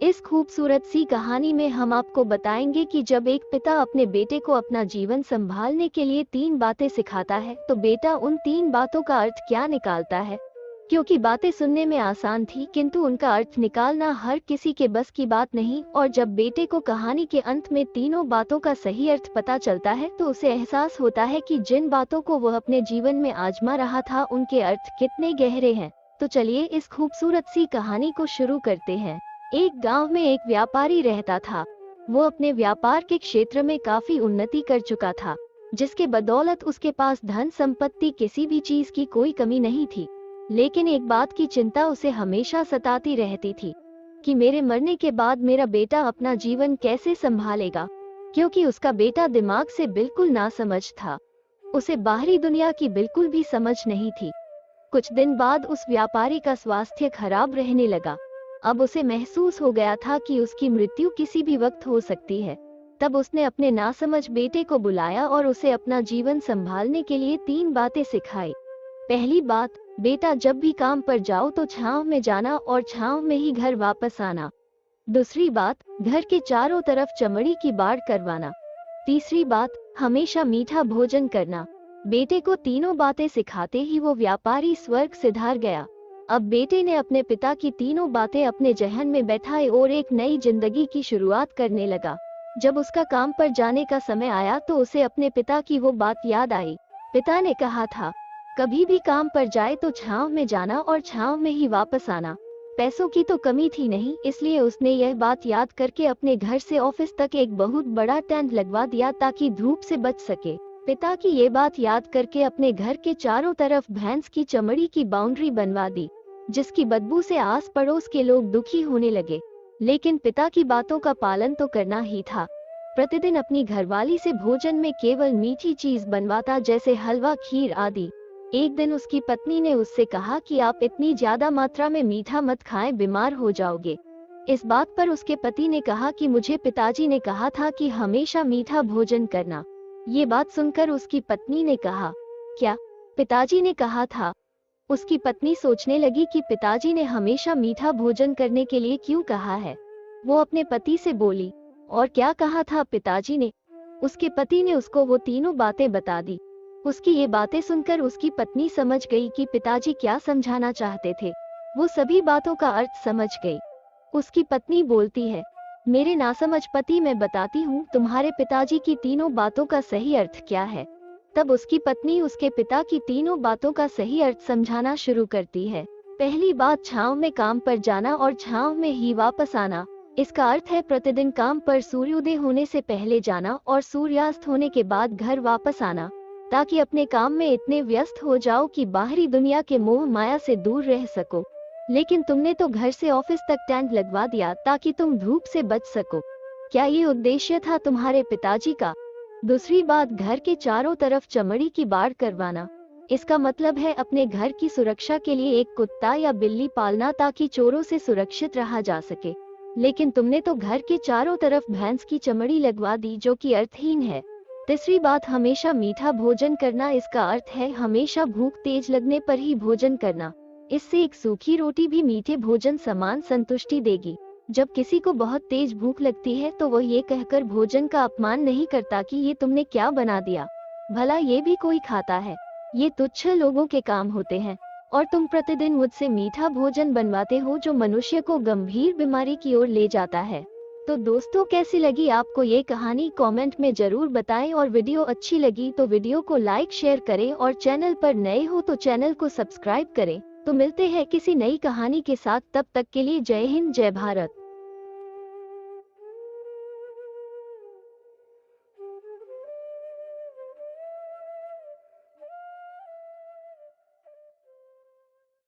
इस खूबसूरत सी कहानी में हम आपको बताएंगे कि जब एक पिता अपने बेटे को अपना जीवन संभालने के लिए 3 बातें सिखाता है तो बेटा उन 3 बातों का अर्थ क्या निकालता है। क्योंकि बातें सुनने में आसान थी किंतु उनका अर्थ निकालना हर किसी के बस की बात नहीं, और जब बेटे को कहानी के अंत में तीनों बातों का सही अर्थ पता चलता है तो उसे एहसास होता है कि जिन बातों को वह अपने जीवन में आजमा रहा था उनके अर्थ कितने गहरे हैं। तो चलिए इस खूबसूरत सी कहानी को शुरू करते हैं। एक गांव में एक व्यापारी रहता था। वो अपने व्यापार के क्षेत्र में काफी उन्नति कर चुका था, जिसके बदौलत उसके पास धन संपत्ति किसी भी चीज की कोई कमी नहीं थी। लेकिन एक बात की चिंता उसे हमेशा सताती रहती थी कि मेरे मरने के बाद मेरा बेटा अपना जीवन कैसे संभालेगा, क्योंकि उसका बेटा दिमाग से बिल्कुल नासमझ था। उसे बाहरी दुनिया की बिल्कुल भी समझ नहीं थी। कुछ दिन बाद उस व्यापारी का स्वास्थ्य खराब रहने लगा। अब उसे महसूस हो गया था कि उसकी मृत्यु किसी भी वक्त हो सकती है। तब उसने अपने नासमझ बेटे को बुलाया और उसे अपना जीवन संभालने के लिए 3 बातें सिखाई। पहली बात, बेटा जब भी काम पर जाओ तो छांव में जाना और छांव में ही घर वापस आना। दूसरी बात, घर के चारों तरफ चमड़ी की बाड़ करवाना। तीसरी बात, हमेशा मीठा भोजन करना। बेटे को तीनों बातें सिखाते ही वो व्यापारी स्वर्ग सिधार गया। अब बेटे ने अपने पिता की तीनों बातें अपने जहन में बैठाए और एक नई जिंदगी की शुरुआत करने लगा। जब उसका काम पर जाने का समय आया तो उसे अपने पिता की वो बात याद आई। पिता ने कहा था, कभी भी काम पर जाए तो छांव में जाना और छांव में ही वापस आना। पैसों की तो कमी थी नहीं, इसलिए उसने यह बात याद करके अपने घर से ऑफिस तक एक बहुत बड़ा टेंट लगवा दिया ताकि धूप से बच सके। पिता की ये बात याद करके अपने घर के चारों तरफ भैंस की चमड़ी की बाउंड्री बनवा दी, जिसकी बदबू से आस पड़ोस के लोग दुखी होने लगे। लेकिन पिता की बातों का पालन तो करना ही था। प्रतिदिन अपनी घरवाली से भोजन में केवल मीठी चीज बनवाता, जैसे हलवा, खीर आदि। एक दिन उसकी पत्नी ने उससे कहा कि आप इतनी ज्यादा मात्रा में मीठा मत खाएं, बीमार हो जाओगे। इस बात पर उसके पति ने कहा कि मुझे पिताजी ने कहा था कि हमेशा मीठा भोजन करना। ये बात सुनकर उसकी पत्नी ने कहा, क्या पिताजी ने कहा था? उसकी पत्नी सोचने लगी कि पिताजी ने हमेशा मीठा भोजन करने के लिए क्यों कहा है। वो अपने पति से बोली, और क्या कहा था पिताजी ने? उसके पति ने उसको वो तीनों बातें बता दी। उसकी ये बातें सुनकर उसकी पत्नी समझ गई कि पिताजी क्या समझाना चाहते थे। वो सभी बातों का अर्थ समझ गई। उसकी पत्नी बोलती है, मेरे नासमझ पति, मैं बताती हूँ तुम्हारे पिताजी की तीनों बातों का सही अर्थ क्या है। तब उसकी पत्नी उसके पिता की तीनों बातों का सही अर्थ समझाना शुरू करती है। पहली बात, छांव में काम पर जाना और छांव में ही वापस आना। इसका अर्थ है प्रतिदिन काम पर सूर्योदय होने से पहले जाना और सूर्यास्त होने के बाद घर वापस आना, ताकि अपने काम में इतने व्यस्त हो जाओ कि बाहरी दुनिया के मोह माया से दूर रह सको। लेकिन तुमने तो घर से ऑफिस तक टेंट लगवा दिया ताकि तुम धूप से बच सको। क्या ये उद्देश्य था तुम्हारे पिताजी का? दूसरी बात, घर के चारों तरफ चमड़ी की बाड़ करवाना। इसका मतलब है अपने घर की सुरक्षा के लिए एक कुत्ता या बिल्ली पालना ताकि चोरों से सुरक्षित रहा जा सके। लेकिन तुमने तो घर के चारों तरफ भैंस की चमड़ी लगवा दी, जो कि अर्थहीन है। तीसरी बात, हमेशा मीठा भोजन करना। इसका अर्थ है हमेशा भूख तेज लगने पर ही भोजन करना। इससे एक सूखी रोटी भी मीठे भोजन समान संतुष्टि देगी। जब किसी को बहुत तेज भूख लगती है तो वह ये कहकर भोजन का अपमान नहीं करता कि ये तुमने क्या बना दिया, भला ये भी कोई खाता है। ये तुच्छ लोगों के काम होते हैं। और तुम प्रतिदिन मुझसे मीठा भोजन बनवाते हो जो मनुष्य को गंभीर बीमारी की ओर ले जाता है। तो दोस्तों, कैसी लगी आपको ये कहानी? कमेंट में जरूर बताएं, और वीडियो अच्छी लगी तो वीडियो को लाइक शेयर करें, और चैनल पर नए हो तो चैनल को सब्सक्राइब करें। तो मिलते हैं किसी नई कहानी के साथ, तब तक के लिए जय हिंद, जय भारत।